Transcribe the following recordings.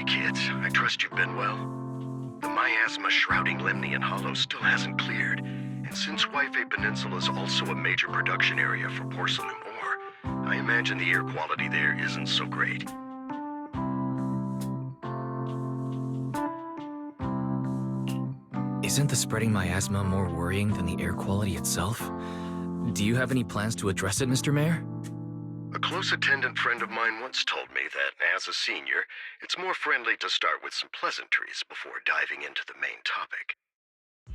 kids. I trust you've been well. The miasma shrouding Lemnian Hollow still hasn't cleared, and since Wi-Fi Peninsula is also a major production area for porcelain ore, I imagine the air quality there isn't so great. Isn't the spreading miasma more worrying than the air quality itself? Do you have any plans to address it, Mr. Mayor? A close attendant friend of mine once told me that, as a senior, it's more friendly to start with some pleasantries before diving into the main topic.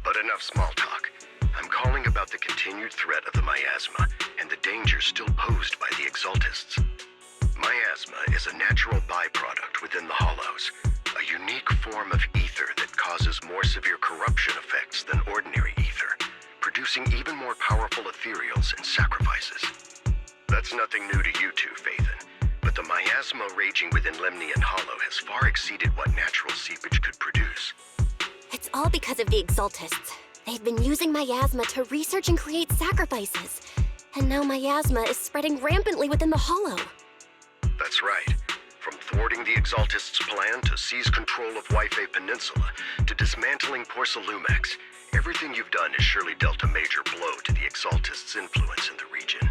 But enough small talk. I'm calling about the continued threat of the miasma and the danger still posed by the Exaltists. Miasma is a natural byproduct within the Hollows, a unique form of ether that causes more severe corruption effects than ordinary ether, producing even more powerful ethereals and sacrifices. That's nothing new to you two, Phaethon, but the miasma raging within Lemnian Hollow has far exceeded what natural seepage could produce. It's all because of the Exaltists. They've been using miasma to research and create sacrifices. And now miasma is spreading rampantly within the Hollow. That's right. From thwarting the Exaltists' plan to seize control of Wi-Fi Peninsula to dismantling Porcelumex, everything you've done has surely dealt a major blow to the Exaltists' influence in the region.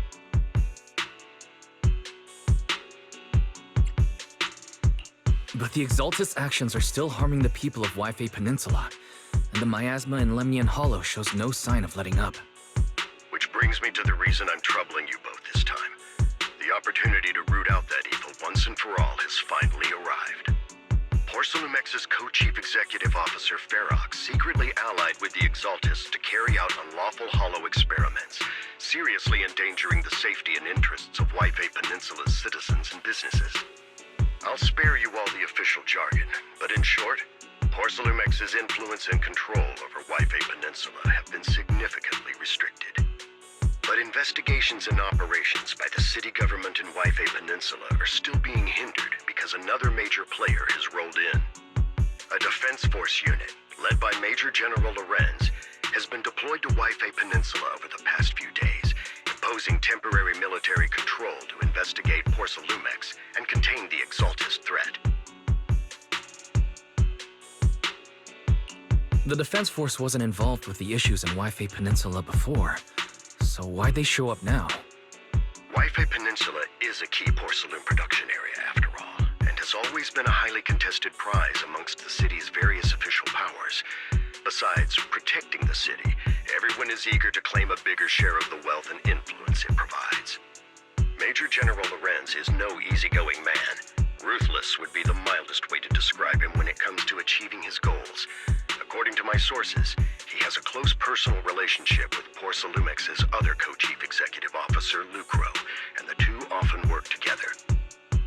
But the Exaltists' actions are still harming the people of Wi-Fi Peninsula, and the miasma in Lemnian Hollow shows no sign of letting up. Which brings me to the reason I'm troubling you both this time. The opportunity to root out that evil once and for all has finally arrived. Porcelumex's co-chief executive officer Ferox secretly allied with the Exaltists to carry out unlawful hollow experiments, seriously endangering the safety and interests of Wi-Fi Peninsula's citizens and businesses. I'll spare you all the official jargon, but in short, Porcelumex's influence and control over Wi-Fi Peninsula have been significantly restricted. But investigations and operations by the city government in Wi-Fi Peninsula are still being hindered because another major player has rolled in. A defense force unit, led by Major General Lorenz, has been deployed to Wi-Fi Peninsula over the past few days, imposing temporary military control to investigate Porcelumex and contain the Exaltist threat. The Defense Force wasn't involved with the issues in Wi-Fi Peninsula before, so why'd they show up now? Wi-Fi Peninsula is a key porcelain production area after all, and has always been a highly contested prize amongst the city's various official powers. Besides protecting the city, everyone is eager to claim a bigger share of the wealth and influence it provides. Major General Lorenz is no easygoing man. Ruthless would be the mildest way to describe him when it comes to achieving his goals. According to my sources, he has a close personal relationship with Porcelumex's other co-chief executive officer, Lucro, and the two often work together.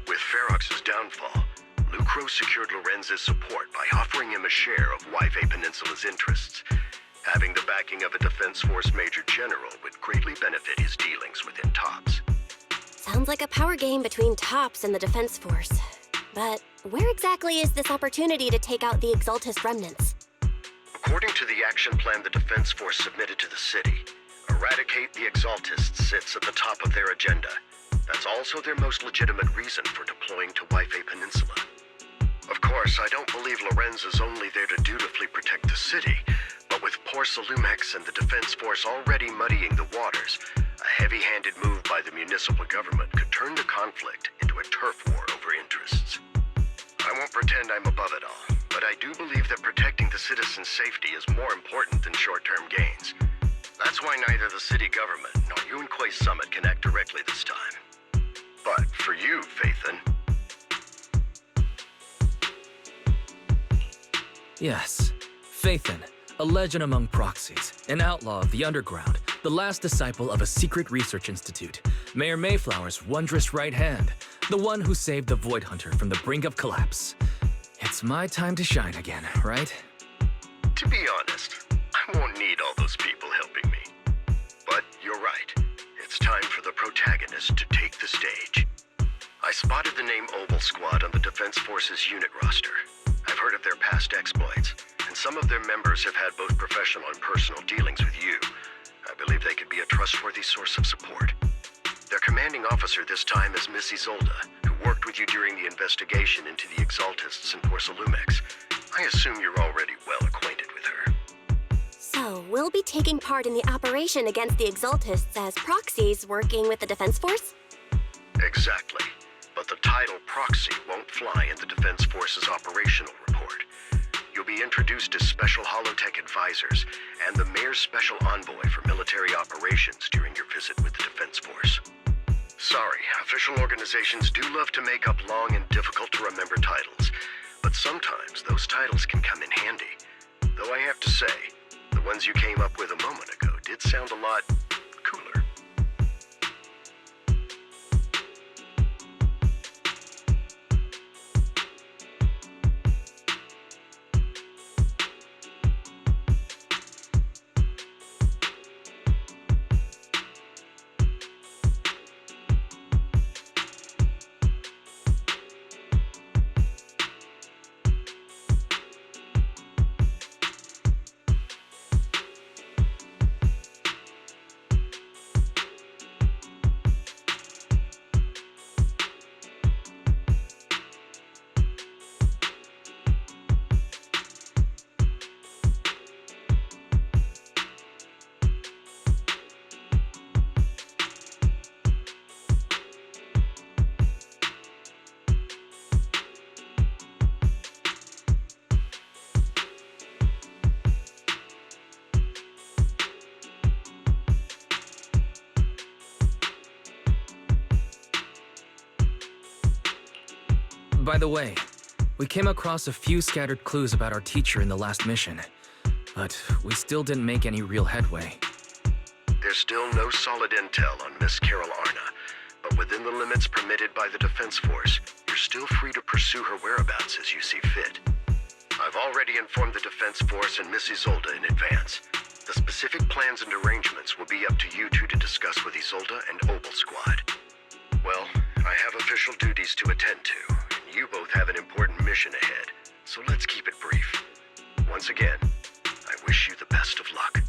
With Ferox's downfall, Lucro secured Lorenz's support by offering him a share of Wi-Fi Peninsula's interests. Having the backing of a Defense Force Major General would greatly benefit his dealings within TOPS. Sounds like a power game between TOPS and the Defense Force. But where exactly is this opportunity to take out the Exaltist remnants? According to the action plan the Defense Force submitted to the city, eradicate the Exaltists sits at the top of their agenda. That's also their most legitimate reason for deploying to Wi-Fi Peninsula. Of course, I don't believe Lorenz is only there to dutifully protect the city, but with Porcelumex and the Defense Force already muddying the waters, a heavy-handed move by the municipal government could turn the conflict into a turf war over interests. I won't pretend I'm above it all, but I do believe that protecting the citizens' safety is more important than short-term gains. That's why neither the city government nor Yunquay Summit can act directly this time. But for you, Phaethon... Yes, Phaethon, a legend among proxies, an outlaw of the underground, the last disciple of a secret research institute, Mayor Mayflower's wondrous right hand, the one who saved the Void Hunter from the brink of collapse. It's my time to shine again, right? To be honest, I won't need all those people helping me. But you're right. It's time for the protagonist to take the stage. I spotted the name Obol Squad on the Defense Force's unit roster. I've heard of their past exploits, and some of their members have had both professional and personal dealings with you. I believe they could be a trustworthy source of support. Their commanding officer this time is Miss Isolda, who worked with you during the investigation into the Exaltists and Porcelumex. I assume you're already well acquainted with her. So, we'll be taking part in the operation against the Exaltists as proxies working with the Defense Force? Exactly. But the title Proxy won't fly in the Defense Force's operational report. You'll be introduced as Special Holotech Advisors and the Mayor's Special Envoy for Military Operations during your visit with the Defense Force. Sorry, official organizations do love to make up long and difficult-to-remember titles, but sometimes those titles can come in handy. Though I have to say, the ones you came up with a moment ago did sound a lot cooler. By the way, we came across a few scattered clues about our teacher in the last mission, but we still didn't make any real headway. There's still no solid intel on Miss Carol Arna, but within the limits permitted by the Defense Force, you're still free to pursue her whereabouts as you see fit. I've already informed the Defense Force and Miss Isolda in advance. The specific plans and arrangements will be up to you two to discuss with Isolda and Obol Squad. Well, I have official duties to attend to, and you both have an important mission ahead, so let's keep it brief. Once again, I wish you the best of luck.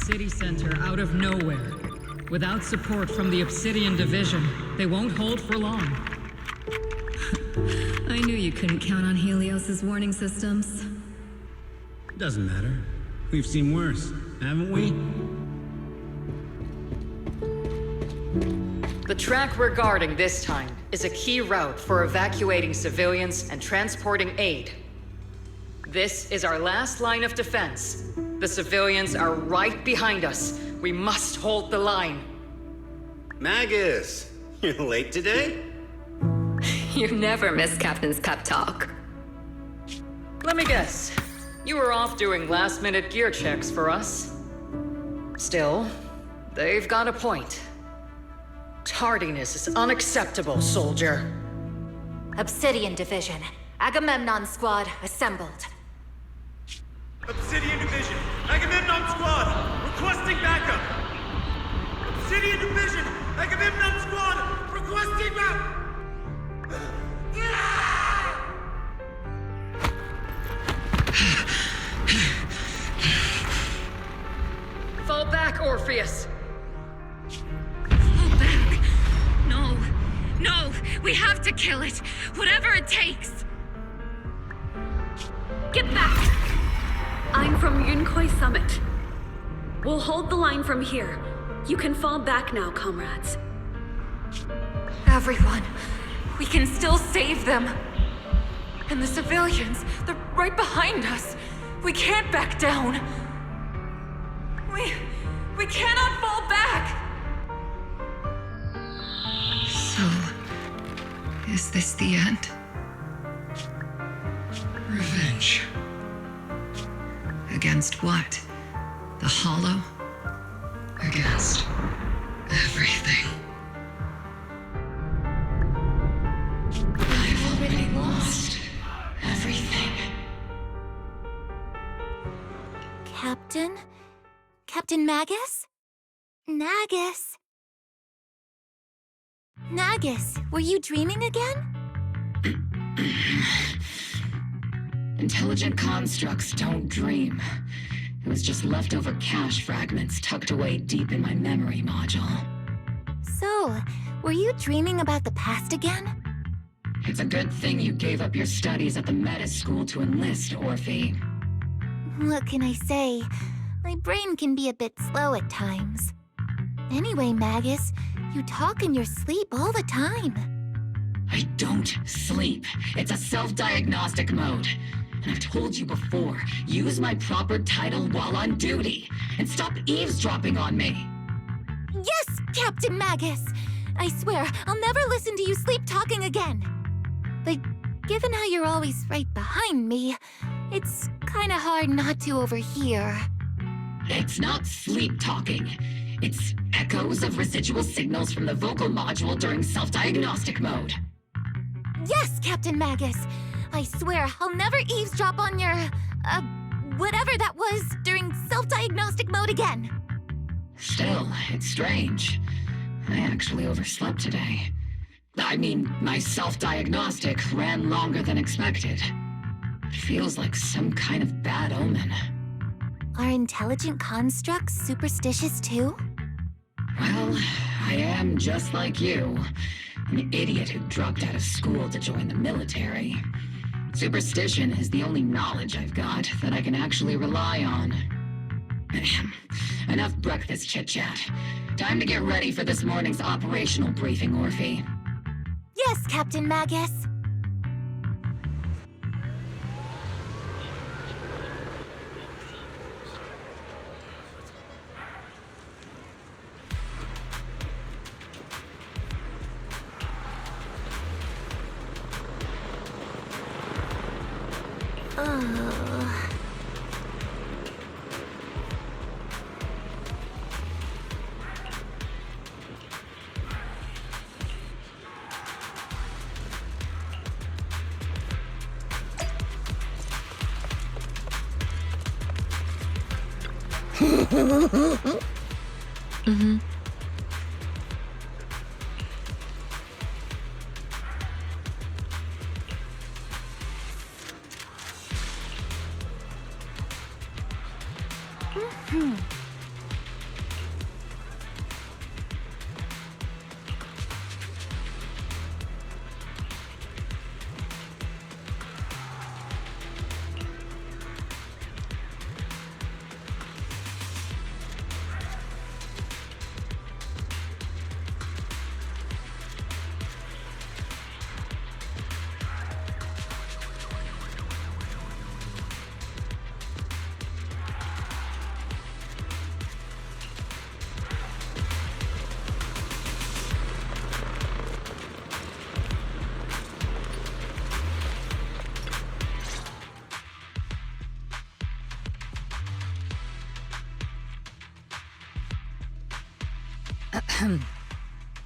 City center out of nowhere. Without support from the Obsidian Division, they won't hold for long. I knew you couldn't count on Helios's warning systems. Doesn't matter. We've seen worse, haven't we? The track we're guarding this time is a key route for evacuating civilians and transporting aid. This is our last line of defense. The civilians are right behind us. We must hold the line. Magus, you're late today? You never miss Captain's pep talk. Let me guess. You were off doing last-minute gear checks for us. Still, they've got a point. Tardiness is unacceptable, soldier. Obsidian Division. Agamemnon Squad assembled. Obsidian Division, Agamemnon Squad, requesting backup! Obsidian Division, Agamemnon Squad, requesting backup! Fall back, Orpheus! Fall back! No! No! We have to kill it! Whatever it takes! Get back! I'm from Yunkoi Summit. We'll hold the line from here. You can fall back now, comrades. Everyone, we can still save them. And the civilians, they're right behind us. We can't back down. We cannot fall back! So, is this the end? Revenge. Against what? The Hollow? Against everything. I've already lost everything. Captain? Captain Magus? Nagus? Nagus, were you dreaming again? Intelligent constructs don't dream. It was just leftover cache fragments tucked away deep in my memory module. So, were you dreaming about the past again? It's a good thing you gave up your studies at the meta school to enlist, Orphe. What can I say? My brain can be a bit slow at times. Anyway, Magus, you talk in your sleep all the time. I don't sleep. It's a self-diagnostic mode. And I've told you before, use my proper title while on duty, and stop eavesdropping on me. Yes, Captain Magus! I swear, I'll never listen to you sleep-talking again. But given how you're always right behind me, it's kinda hard not to overhear. It's not sleep-talking. It's echoes of residual signals from the vocal module during self-diagnostic mode. Yes, Captain Magus! I swear, I'll never eavesdrop on your, whatever that was during self-diagnostic mode again. Still, it's strange. I actually overslept today. I mean, my self-diagnostic ran longer than expected. It feels like some kind of bad omen. Are intelligent constructs superstitious too? Well, I am just like you. An idiot who dropped out of school to join the military. Superstition is the only knowledge I've got that I can actually rely on. Enough breakfast chit-chat. Time to get ready for this morning's operational briefing, Orphe. Yes, Captain Magus.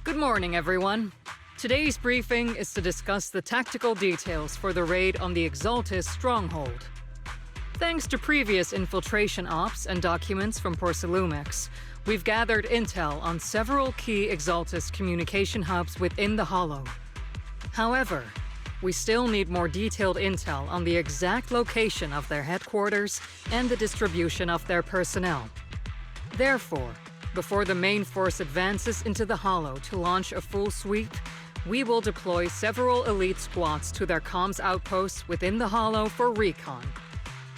Good morning, everyone. Today's briefing is to discuss the tactical details for the raid on the Exaltus stronghold. Thanks to previous infiltration ops and documents from Porcelumex, we've gathered intel on several key Exaltus communication hubs within the Hollow. However, we still need more detailed intel on the exact location of their headquarters and the distribution of their personnel. Therefore, before the main force advances into the Hollow to launch a full sweep, we will deploy several elite squads to their comms outposts within the Hollow for recon.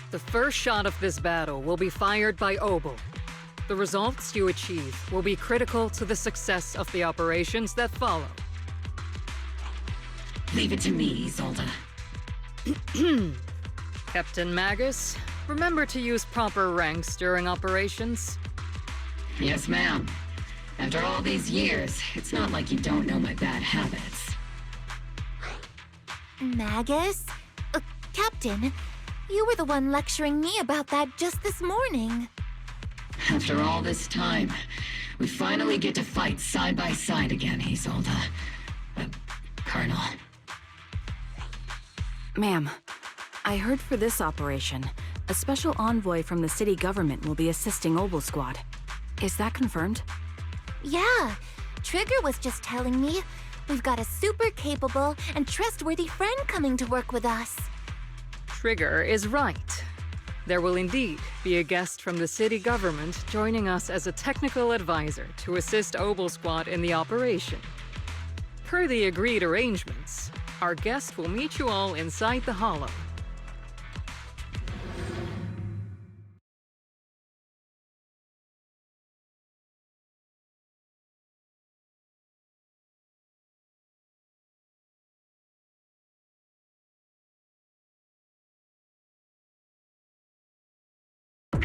The first shot of this battle will be fired by Obol. The results you achieve will be critical to the success of the operations that follow. Leave it to me, Isolde. Captain Magus, remember to use proper ranks during operations. Yes, ma'am. After all these years, it's not like you don't know my bad habits. Magus? Captain, you were the one lecturing me about that just this morning. After all this time, we finally get to fight side by side again, Isolde. Colonel. Ma'am, I heard for this operation, a special envoy from the city government will be assisting Obol Squad. Is that confirmed? Yeah, Trigger was just telling me we've got a super capable and trustworthy friend coming to work with us. Trigger is right. There will indeed be a guest from the city government joining us as a technical advisor to assist Obol Squad in the operation. Per the agreed arrangements, our guest will meet you all inside the Hollow.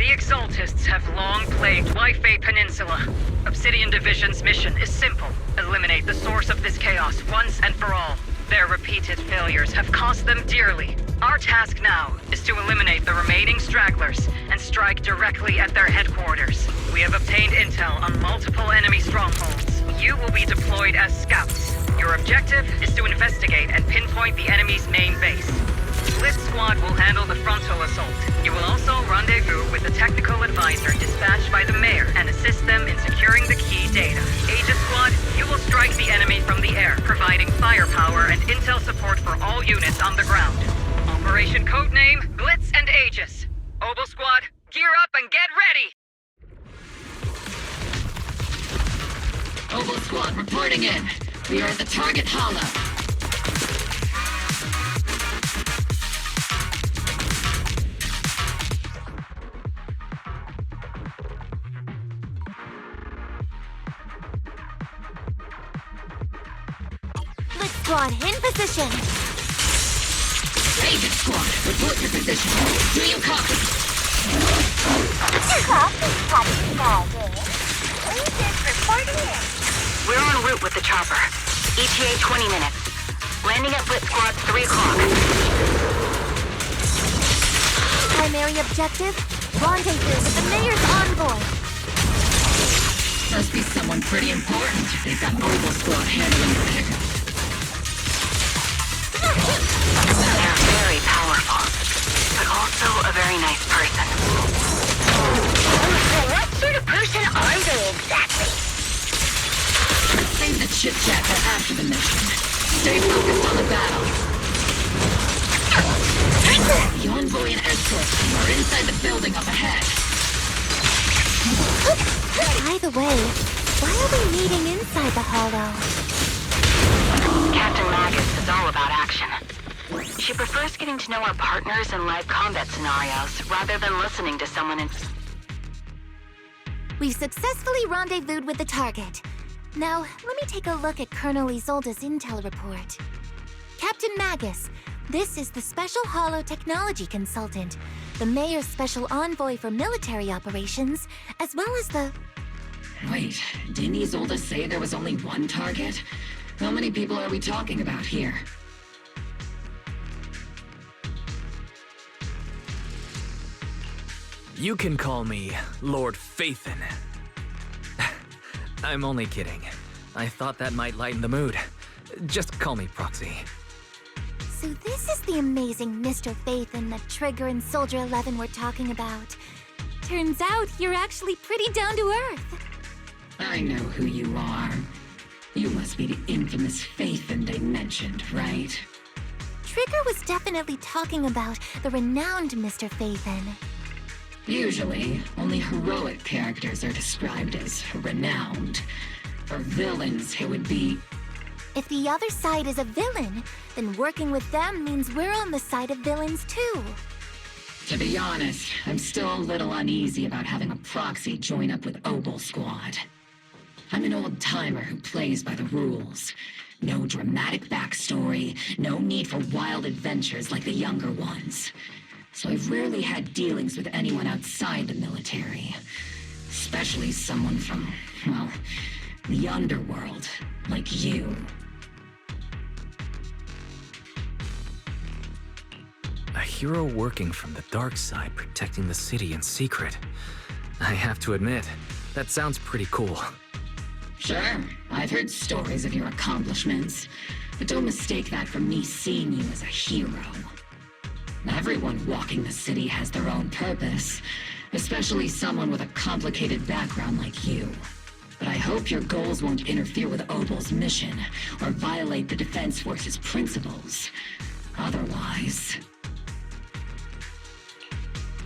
The Exaltists have long plagued Wi-Fi Peninsula. Obsidian Division's mission is simple. Eliminate the source of this chaos once and for all. Their repeated failures have cost them dearly. Our task now is to eliminate the remaining stragglers and strike directly at their headquarters. We have obtained intel on multiple enemy strongholds. You will be deployed as scouts. Your objective is to investigate and pinpoint the enemy's main base. Blitz Squad will handle the frontal assault. You will also rendezvous with the technical advisor dispatched by the mayor and assist them in securing the key data. Aegis Squad, you will strike the enemy from the air, providing firepower and intel support for all units on the ground. Operation codename Blitz and Aegis. Obol Squad, gear up and get ready! Obol Squad reporting in. We are at the target hollow. Blitz Squad, in position! Agent Squad, report your position. Do you copy? We're en route with the chopper. ETA 20 minutes. Landing at Blitz Squad 3 o'clock. Primary objective? Rendezvous with the mayor's envoy. Must be someone pretty important if they've got Obol Squad handling the pickup. They're very powerful, but also a very nice person. What sort of person are they exactly? Save the chit-chat for after the mission. Stay focused on the battle. The envoy and escort team are inside the building up ahead. By the way, why are we meeting inside the hollow? Captain Magus is all about action. She prefers getting to know our partners in live combat scenarios rather than listening to someone in... We've successfully rendezvoused with the target. Now, let me take a look at Colonel Isolde's intel report. Captain Magus, this is the Special Hollow Technology Consultant, the Mayor's Special Envoy for Military Operations, as well as the... Wait, didn't Isolde say there was only one target? How many people are we talking about here? You can call me Lord Phaethon. I'm only kidding. I thought that might lighten the mood. Just call me Proxy. So this is the amazing Mr. Phaethon that Trigger and Soldier 11 were talking about. Turns out you're actually pretty down to earth. I know who you are. You must be the infamous Phaethon they mentioned, right? Trigger was definitely talking about the renowned Mr. Phaethon. Usually, only heroic characters are described as renowned. For villains, it would be... If the other side is a villain, then working with them means we're on the side of villains too. To be honest, I'm still a little uneasy about having a proxy join up with Obol Squad. I'm an old-timer who plays by the rules. No dramatic backstory, no need for wild adventures like the younger ones. So I've rarely had dealings with anyone outside the military. Especially someone from, well, the underworld, like you. A hero working from the dark side, protecting the city in secret. I have to admit, that sounds pretty cool. Sure, I've heard stories of your accomplishments, but don't mistake that for me seeing you as a hero. Everyone walking the city has their own purpose, especially someone with a complicated background like you. But I hope your goals won't interfere with Obol's mission, or violate the Defense Force's principles. Otherwise...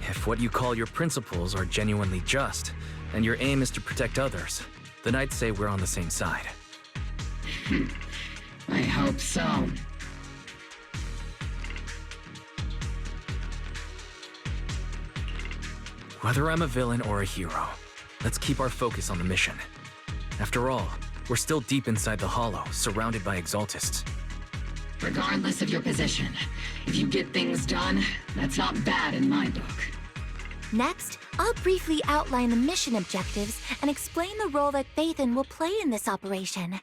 If what you call your principles are genuinely just, and your aim is to protect others, then I'd say we're on the same side. I hope so. Whether I'm a villain or a hero, let's keep our focus on the mission. After all, we're still deep inside the Hollow, surrounded by Exaltists. Regardless of your position, if you get things done, that's not bad in my book. Next, I'll briefly outline the mission objectives and explain the role that Phaethon will play in this operation.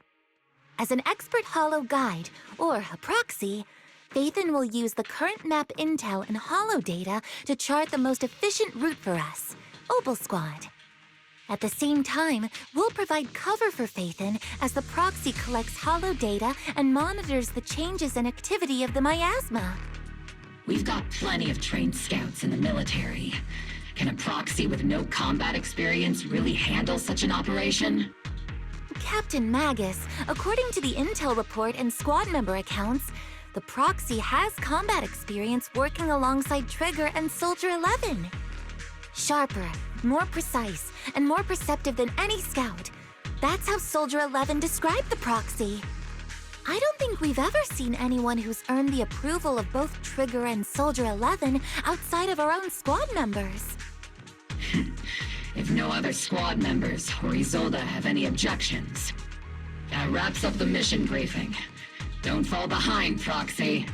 As an expert holo guide, or a proxy, Phaethon will use the current map intel and holo data to chart the most efficient route for us, Obol Squad. At the same time, we'll provide cover for Phaethon as the proxy collects holo data and monitors the changes and activity of the miasma. We've got plenty of trained scouts in the military. Can a proxy with no combat experience really handle such an operation? Captain Magus, according to the intel report and squad member accounts, the proxy has combat experience working alongside Trigger and Soldier 11. Sharper, more precise, and more perceptive than any scout. That's how Soldier 11 described the proxy. I don't think we've ever seen anyone who's earned the approval of both Trigger and Soldier 11 outside of our own squad members. If no other squad members or Isolde have any objections, that wraps up the mission briefing. Don't fall behind, Proxy.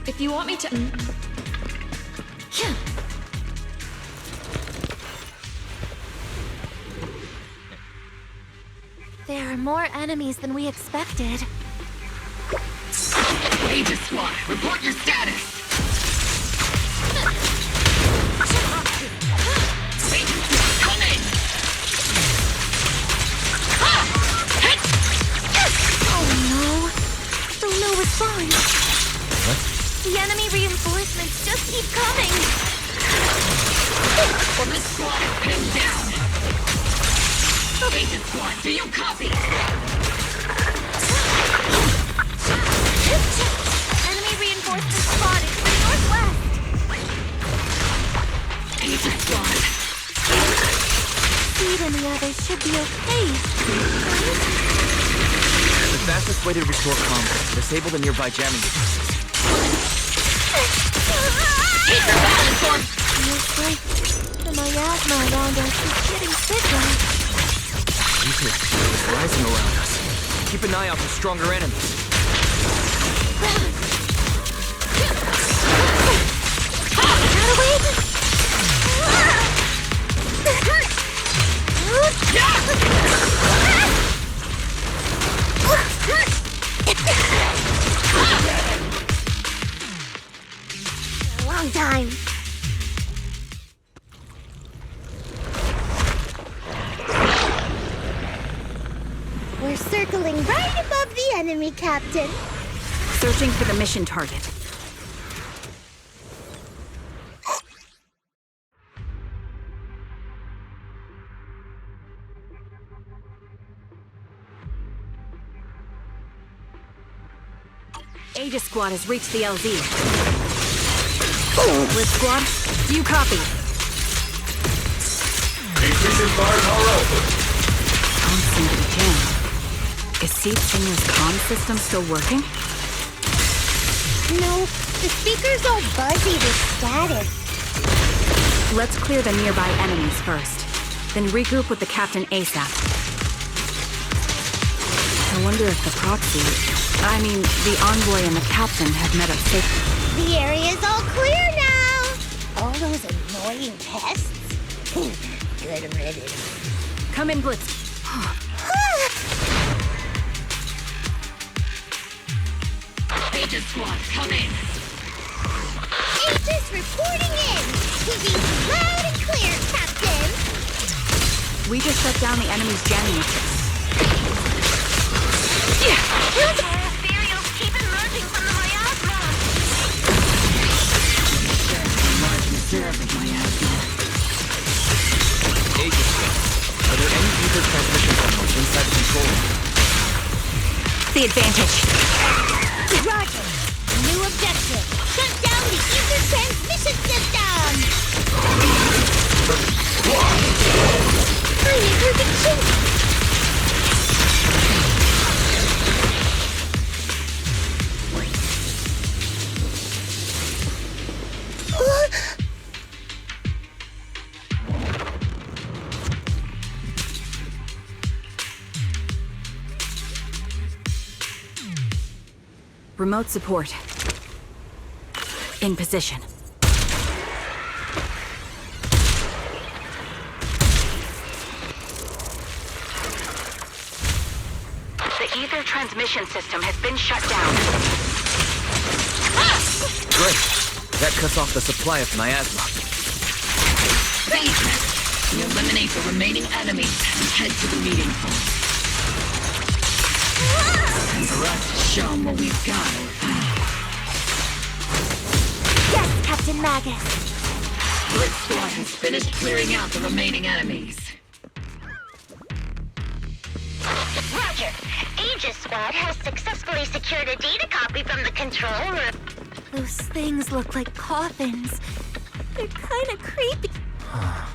If you want me to... There are more enemies than we expected. Aegis Squad, report your status! Aegis Squad, come in! Oh no! No response! The enemy reinforcements just keep coming! Well, this squad is pinned down! Aegis Squad, do you copy? Enemy reinforcements spotted to the northwest! Aegis Squad! Speed and the others should be okay. The fastest way to restore combat is to disable the nearby jamming devices. Keep your balance on! Looks like the miasma around us is getting thicker. Weakness is rising around us. Keep an eye out for stronger enemies. Long time. We're circling right above the enemy, Captain. Searching for the mission target. Aegis Squad has reached the LZ. Blitz Squad, do you copy? Ignition bars are open. Comms seem to be jammed. Is Seed Singer's comm system still working? No, the speaker's all buzzy with static. Let's clear the nearby enemies first, then regroup with the captain ASAP. I wonder if the proxy, the envoy and the captain have met up safely. The area's all clear now! All those annoying pests? Good riddance. Come in, Blitz. Aegis Squad, come in! Aegis reporting in! TV loud and clear, Captain! We just shut down the enemy's jamming matrix. Ethereals keep emerging from the miasma! Large reserve of miasma. Aegis Squad, are there any ether transmission terminals inside the control room? The advantage. Roger! New objective! Shut down the ether transmission system! I heard the chink! Remote support. In position. The ether transmission system has been shut down. Great. That cuts off the supply of miasma. Basement. We eliminate the remaining enemies and head to the meeting point. And for us to show them what we've got. Yes, Captain Magus! Blitz Squad has finished clearing out the remaining enemies. Roger. Aegis Squad has successfully secured a data copy from the control room. Those things look like coffins. They're kinda creepy. Huh?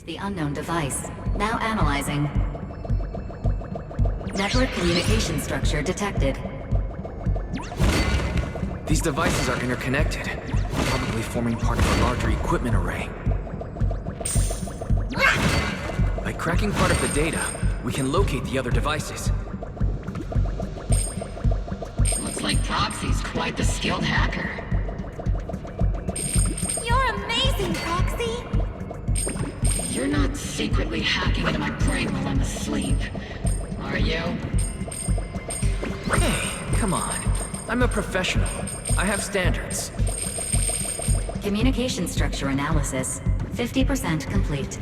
The unknown device. Now analyzing. Network communication structure detected. These devices are interconnected, probably forming part of a larger equipment array. By cracking part of the data, we can locate the other devices. Looks like Proxy's quite the skilled hacker. You're amazing, Proxy! You're not secretly hacking into my brain while I'm asleep, are you? Hey, come on. I'm a professional. I have standards. Communication structure analysis. 50% complete.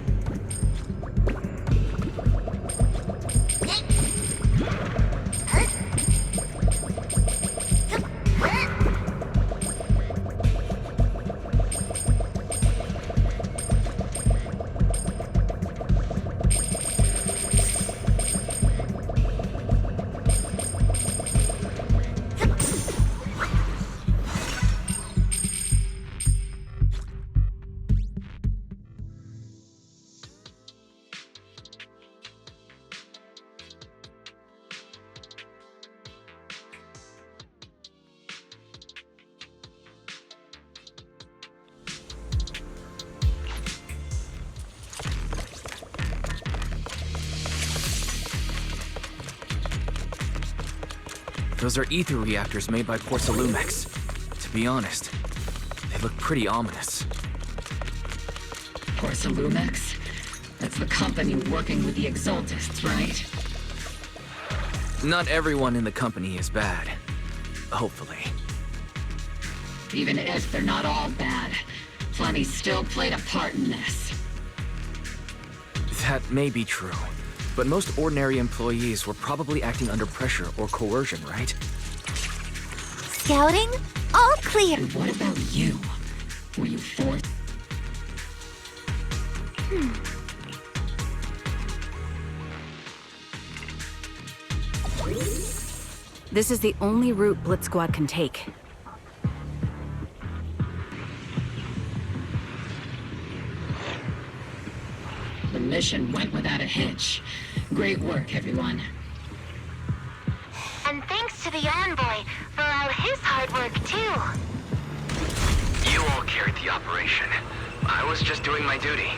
Those are ether reactors made by Porcelumex. To be honest, they look pretty ominous. Porcelumex? That's the company working with the Exaltists, right? Not everyone in the company is bad. Hopefully. Even if they're not all bad, plenty still played a part in this. That may be true. But most ordinary employees were probably acting under pressure or coercion, right? Scouting? All clear! And what about you? Were you forced? This is the only route Blitz Squad can take. The mission went without a hitch. Great work, everyone. And thanks to the Envoy for all his hard work, too. You all carried the operation. I was just doing my duty.